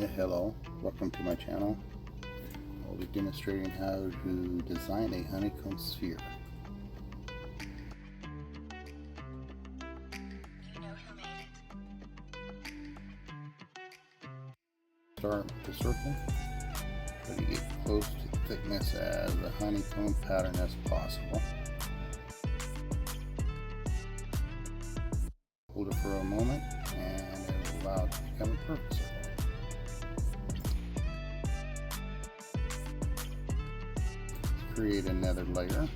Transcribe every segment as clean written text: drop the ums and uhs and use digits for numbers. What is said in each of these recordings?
Hello, welcome to my channel. I'll be demonstrating how to design a honeycomb sphere. Start with the circle. Try to get close to the thickness as the honeycomb pattern as possible. Hold it for a moment and it will allow it to become a perfect circle. Create another layer.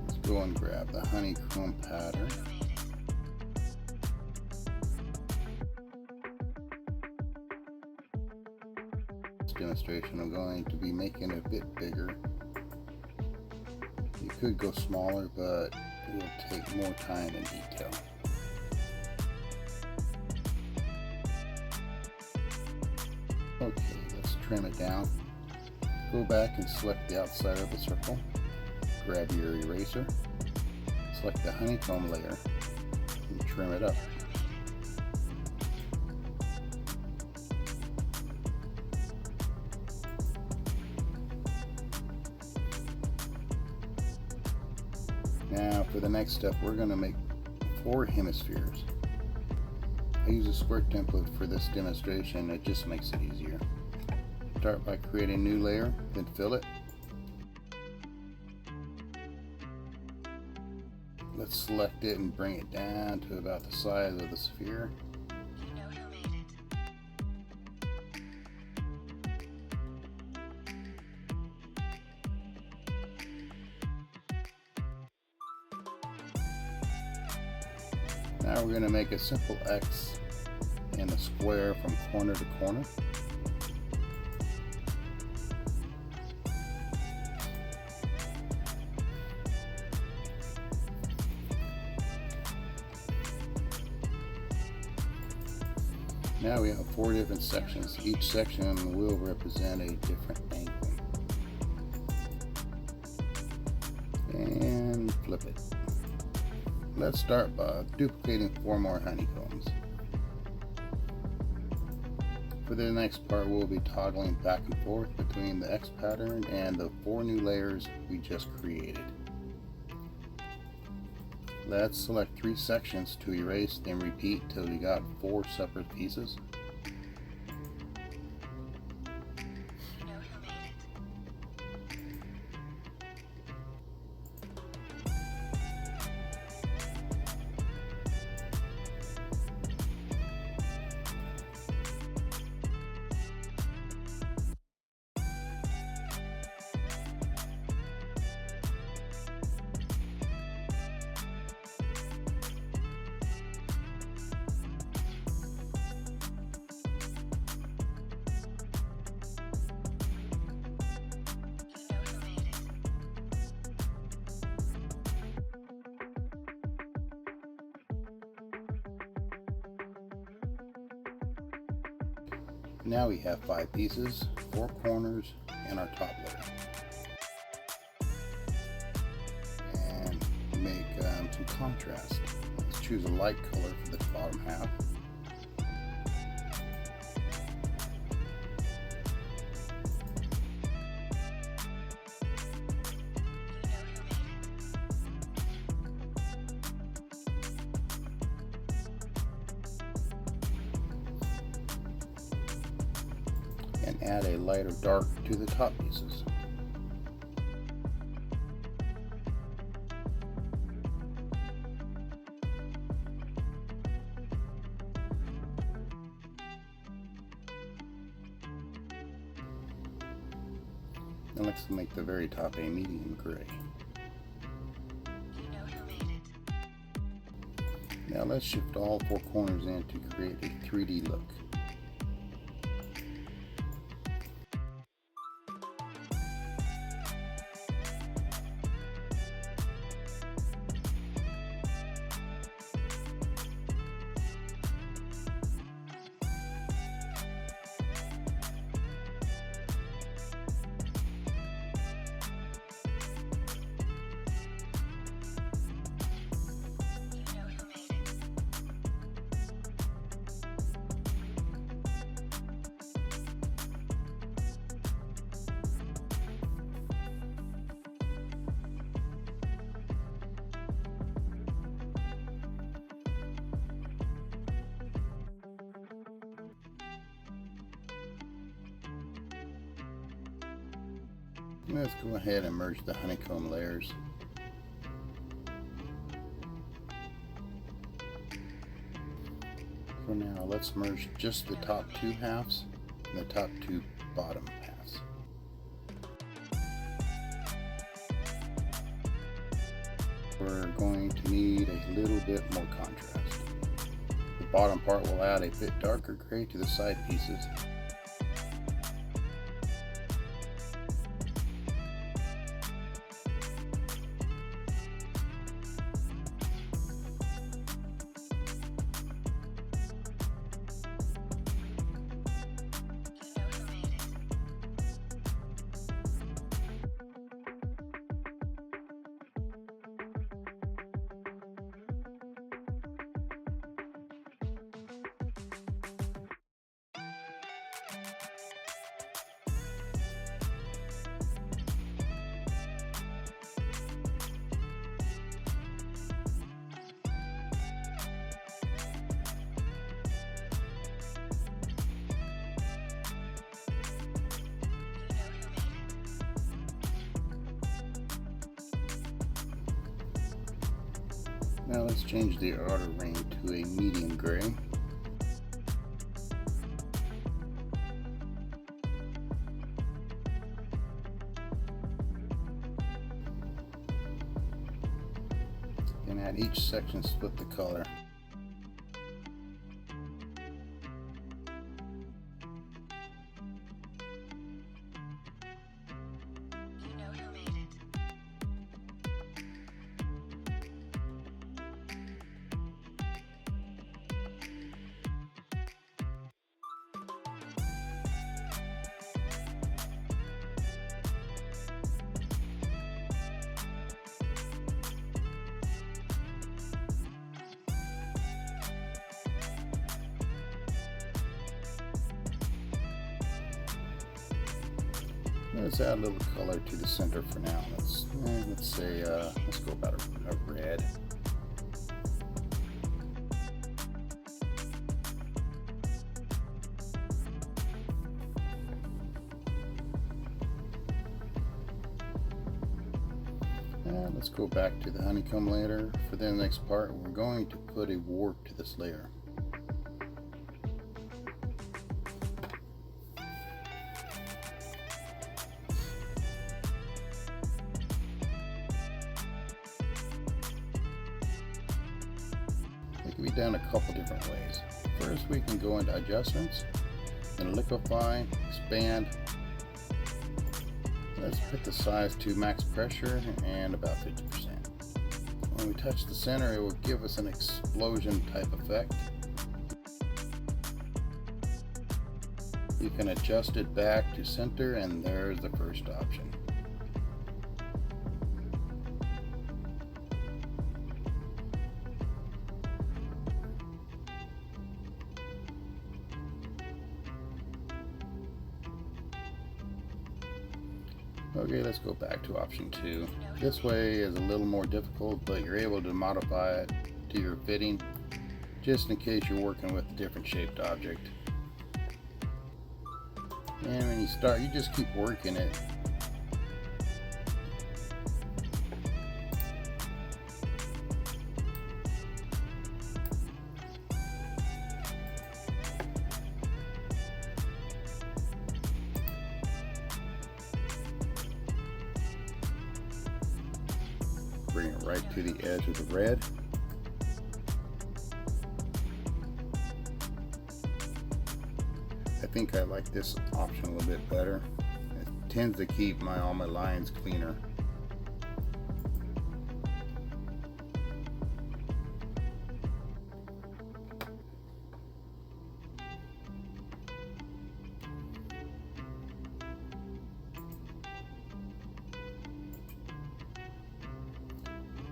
Let's go and grab the honeycomb pattern. This demonstration I'm going to be making it a bit bigger. You could go smaller, but it will take more time and detail. Okay, let's trim it down. Go back and select the outside of the circle. Grab your eraser. Select the honeycomb layer and trim it up. Now for the next step, we're going to make 4 hemispheres. I use a square template for this demonstration. It just makes it easier. Start by creating a new layer, then fill it. Let's select it and bring it down to about the size of the sphere. Now we're going to make a simple X and a square from corner to corner. Now we have 4 different sections. Each section will represent a different angle. And flip it. Let's start by duplicating 4 more honeycombs. For the next part, we'll be toggling back and forth between the X pattern and the 4 new layers we just created. Let's select 3 sections to erase, then repeat till we got 4 separate pieces. Now we have 5 pieces, 4 corners, and our top layer. And make some contrast. Let's choose a light color for the bottom half. And add a light or dark to the top pieces. And let's make the very top a medium gray. Now let's shift all 4 corners in to create a 3D look. Let's go ahead and merge the honeycomb layers. For now, let's merge just the top two halves and the top two bottom halves. We're going to need a little bit more contrast. The bottom part will add a bit darker gray to the side pieces. Now let's change the outer ring to a medium gray. And at each section split the color. Let's add a little color to the center for now. Let's go about a red. And let's go back to the honeycomb layer. For the next part, we're going to put a warp to this layer. It can be done a couple different ways. First, we can go into adjustments and liquefy, expand. Let's put the size to max pressure and about 50%. When we touch the center, it will give us an explosion type effect. You can adjust it back to center, and there's the first option. Okay, let's go back to option 2. This way is a little more difficult, but you're able to modify it to your fitting, just in case you're working with a different shaped object. And when you start, you just keep working it. Bring it right to the edge of the red. I think I like this option a little bit better. It tends to keep all my lines cleaner.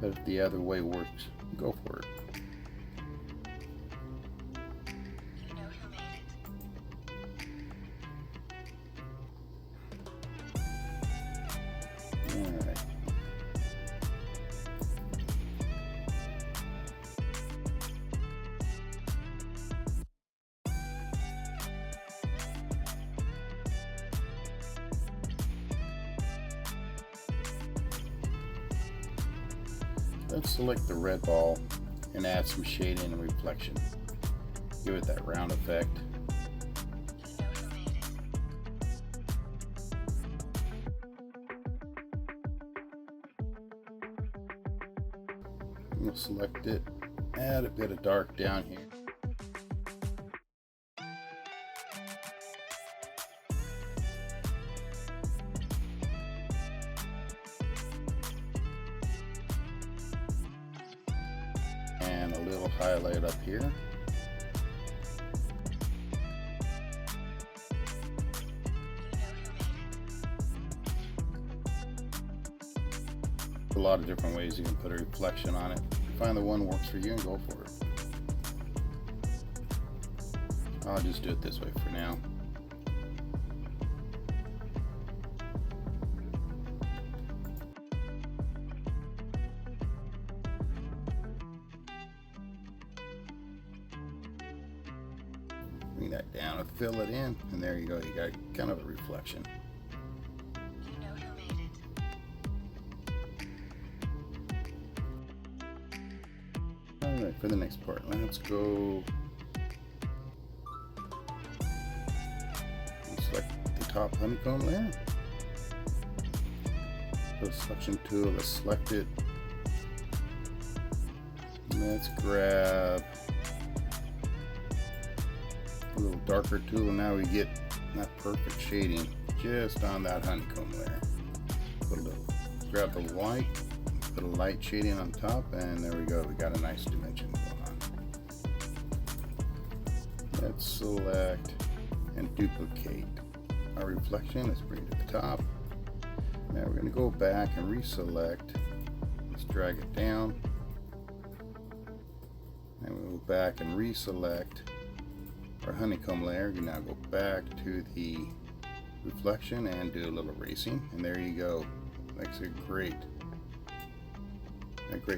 But if the other way works, go for it. Alright. Let's select the red ball and add some shading and reflection. Give it that round effect. We'll select it, add a bit of dark down here. And a little highlight up here. A lot of different ways you can put a reflection on it. Find the one works for you and go for it. I'll just do it this way for now. Bring that down and fill it in, and there you go. You got kind of a reflection. Alright, for the next part, let's go select the top honeycomb layer. Put a selection tool, let's select it. Let's grab a little darker tool, and now we get that perfect shading just on that honeycomb layer. Grab the white, put a light shading on top, and there we go. We got a nice dimension going on. Let's select and duplicate our reflection. Let's bring it to the top. Now we're going to go back and reselect. Let's drag it down. And we'll go back and reselect our honeycomb layer. You now go back to the reflection and do a little erasing, and there you go. Makes a great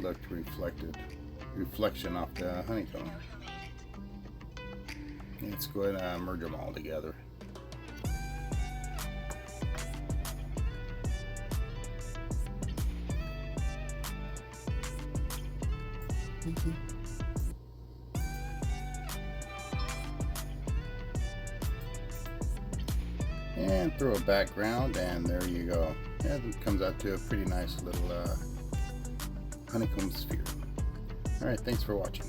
look to reflection off the honeycomb. Let's go ahead and merge them all together. And throw a background, and there you go. And it comes out to a pretty nice little honeycomb sphere. Alright, thanks for watching.